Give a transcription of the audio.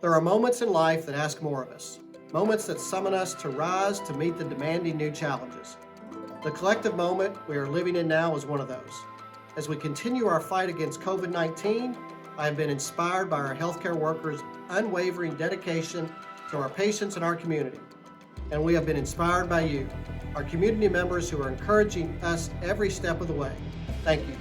There are moments in life that ask more of us, moments that summon us to rise to meet the demanding new challenges. The collective moment we are living in now is one of those. As we continue our fight against COVID-19, I have been inspired by our healthcare workers' unwavering dedication to our patients and our community. And we have been inspired by you, our community members who are encouraging us every step of the way. Thank you.